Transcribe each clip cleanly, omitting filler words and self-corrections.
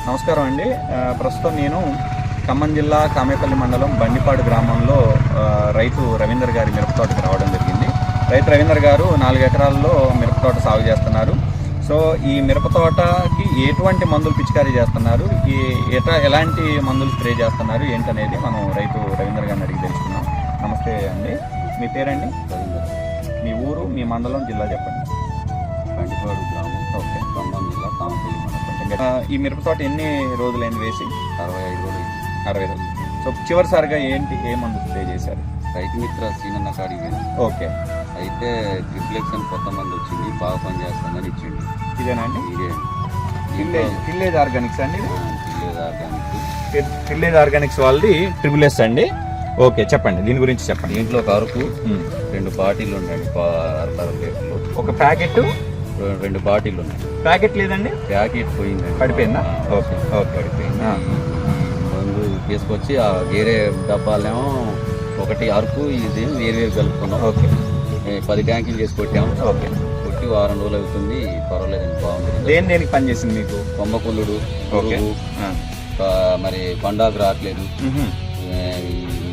నమస్కారం అండి. ప్రస్తుతం నేను ఖమ్మం జిల్లా కామేపల్లి మండలం బండిపాడు గ్రామంలో రైతు రవీందర్ గారి మిరప తోటకి రావడం జరిగింది. రైతు రవీందర్ గారు 4 ఎకరాల్లో మిరప తోట సాగు చేస్తున్నారు. సో ఈ మిరప తోటకి ఎటువంటి మందులు పిచికారీ చేస్తున్నారు, ఎలాంటి మందులు స్ప్రే చేస్తున్నారు ఏంటనేది మనం రైతు రవీందర్ గారిని అడిగి తెలుసుకున్నాం. నమస్తే అండి, మీ పేరండి? రవీందర్. మీ ఊరు, మీ మండలం, జిల్లా చెప్పండి. బండిపాడు గ్రామం, ఓకే. ఖమ్మం జిల్లా, కామపల్లి మండలం. ఈ మిరప తోట ఎన్ని రోజులైంది వేసి? 65 రోజులు. 60 రోజులు. సో చివరిసారిగా ఏ మందు స్ప్రే చేశారు? రైతు మిత్ర సీనన్న కాడికి ఓకే. అయితే ట్రిప్లెక్షన్ కొత్త మంది వచ్చింది, బాగా పనిచేస్తుందని ఇచ్చింది. ఇదేనా అండి? ఇదే టిల్లేజ్ ఆర్గానిక్స్ అండి. Tillage Organics. టిల్లేజ్ ఆర్గానిక్స్ వాళ్ళది ట్రిపుల్ అండి. ఓకే, చెప్పండి, దీని గురించి చెప్పండి. దీంట్లో ఒక అరకు 2 బాటిల్ ఉన్నాయి, 6 లీటర్లు. ఒక ప్యాకెట్ 2 బాటిల్ ఉన్నాయి. ప్యాకెట్ లేదండి, ప్యాకెట్ పోయిందండి. పడిపోయిందా? ఓకే ఓకే, పడిపోయింది. మందు తీసుకొచ్చి ఆ వేరే డబ్బాలేమో ఒకటి అరకు, ఇది వేరు కలుపుకున్నాం. ఓకే. 10 ట్యాంకులు చేసి కొట్టాము. ఓకే. కొట్టి 1 వారం రోజులు అవుతుంది, పర్వాలేదండి, బాగుంది. దేనికి పనిచేసింది మీకు? కొమ్మకుల్లుడు, ఓకే, మరి పండాకు రావట్లేదు.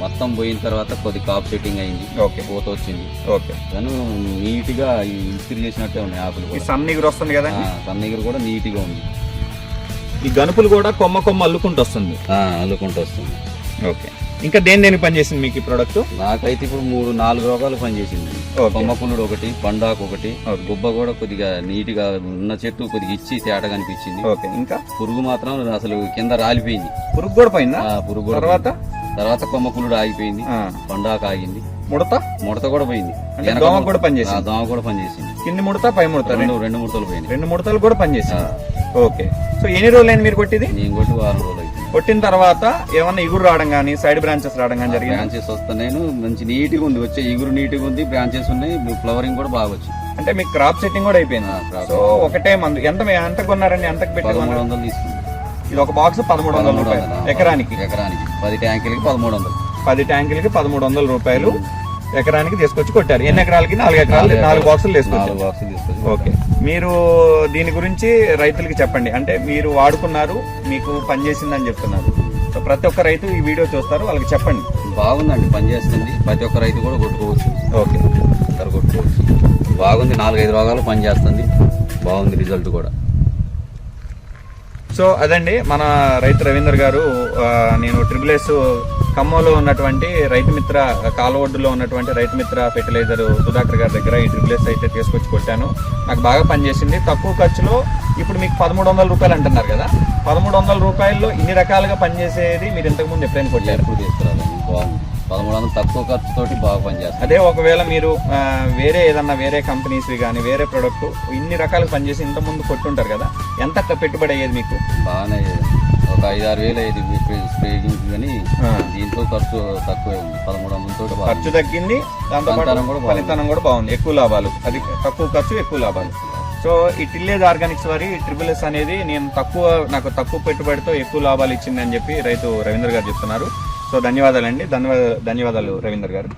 మొత్తం పోయిన తర్వాత కొద్ది కాప్ సెట్టింగ్ అయింది. ఓకే. పూత వచ్చింది. ఓకే. కానీ నీట్ గా ఇస్త్రీ చేసినట్టే ఉన్నాయి ఆకులు. సన్నీగురు వస్తుంది కదా? సన్నీగురు కూడా నీట్ గా ఉంది. ఈ గనుపులు కూడా కొమ్మ అల్లుకుంటూ వస్తుంది. అల్లుకుంటూ వస్తుంది. ఓకే. ఇంకా దేనికి పనిచేసింది మీకు ఈ ప్రోడక్ట్? నాకైతే ఇప్పుడు 3-4 రోగాలు పనిచేసింది. కొమ్మకుల్లుడు ఒకటి, పండాకు ఒకటి, గుబ్బ కూడా కొద్దిగా నీట్ గా ఉన్న చెట్టు కొద్దిగా ఇచ్చి తేటగా అనిపించింది. ఓకే. ఇంకా పురుగు మాత్రం అసలు కింద రాలిపోయింది. పురుగు కూడా పోయిందా? పురుగు కూడా. తర్వాత కొమ్మకుల్లుడు ఆగిపోయింది, పండాకు ఆగింది, ముడత కూడా పోయింది. దోమ కూడా పనిచేసింది. దోమ కూడా పనిచేసింది. కింది ముడత, పై ముడత, 2 ముడతలు పోయినాయి. 2 ముడతలు కూడా పనిచేసింది. ఓకే. సో ఎన్ని రోజులైంది మీరు కొట్టింది? నేను కొట్టి 1 వారం రోజులు అయింది. కొట్టిన తర్వాత ఏమన్నా ఇగురు రావడం కానీ, సైడ్ బ్రాంచెస్ రావడం కానీ జరిగింది? బ్రాంచెస్ వస్తున్నాయి, మంచి నీట్ గా ఉంది, వచ్చే ఇగురు నీట్ గా ఉంది, బ్రాంచెస్ ఉన్నాయి, ఫ్లవరింగ్ కూడా బాగా వచ్చింది. అంటే మీకు క్రాప్ సెట్టింగ్ కూడా అయిపోయింది. సో ఒకటే మందు ఎంత కొన్నారండి? ఎంతకు పెట్టి? 1300 తీసుకుంది. ఇది ఒక బాక్స్ 1300 రూపాయలు ఎకరానికి. 10 ట్యాంకులకి 1300. 10 ట్యాంకులకి 1300 రూపాయలు ఎకరానికి తీసుకొచ్చి కొట్టారు. ఎన్ని ఎకరాలకి? 4 ఎకరాలు, 4 బాక్సులు తీసుకొచ్చారు. ఓకే. మీరు దీని గురించి రైతులకి చెప్పండి. అంటే మీరు వాడుకున్నారు, మీకు పనిచేసిందని చెప్తున్నారు. సో ప్రతి ఒక్క రైతు ఈ వీడియో చూస్తారు, వాళ్ళకి చెప్పండి. బాగుందండి, పనిచేస్తుంది. ప్రతి ఒక్క రైతు కూడా కొట్టుకోవచ్చు. ఓకే, కొట్టుకోవచ్చు. బాగుంది, 4-5 రోగాలు పనిచేస్తుంది, బాగుంది రిజల్ట్ కూడా. సో అదండి మన రైతు రవీందర్ గారు. నేను ట్రిపుల్ ఖమ్మంలో ఉన్నటువంటి రైతు మిత్ర కాలవడ్డులో ఉన్నటువంటి రైతు మిత్ర ఫెర్టిలైజర్ సుధాకర్ గారి దగ్గర ఈ ట్రిపుల్ అయితే తీసుకొచ్చి కొట్టాను. నాకు బాగా పనిచేసింది. తక్కువ ఖర్చులో ఇప్పుడు మీకు 1300 రూపాయలు అంటున్నారు కదా, 1300 రూపాయల్లో ఇన్ని రకాలుగా పనిచేసేది మీరు ఇంతకుముందు ఎప్పుడైనా కొట్టారు? ఎప్పుడు తీసుకురాలి, బాగుంది. 1300 తక్కువ ఖర్చుతోటి బాగా పనిచేస్తుంది. అదే ఒకవేళ మీరు వేరే కంపెనీస్ కానీ వేరే ప్రొడక్ట్ ఇన్ని రకాలుగా పనిచేసి ఇంత ముందు కొట్టుంటారు కదా, ఎంత పెట్టుబడి అయ్యేది మీకు? బాగానే ఒక 5-6 వేలు అయ్యేది స్ప్రేయింగ్, కానీ దీంతో ఖర్చు తక్కువే ఉంది. 1300 తోటి ఖర్చు తగ్గింది, దాంతో ఫలితనం కూడా బాగుంది. ఎక్కువ లాభాలు, అది తక్కువ ఖర్చు ఎక్కువ లాభాలు. సో ఈ టిల్లేజ్ ఆర్గానిక్స్ వారి ట్రిపుల్ అనేది నాకు తక్కువ పెట్టుబడితో ఎక్కువ లాభాలు ఇచ్చిందని చెప్పి రైతు రవీందర్ గారు చెప్తున్నారు. సో ధన్యవాదాలండి. ధన్యవాదాలు రవీందర్ గారు.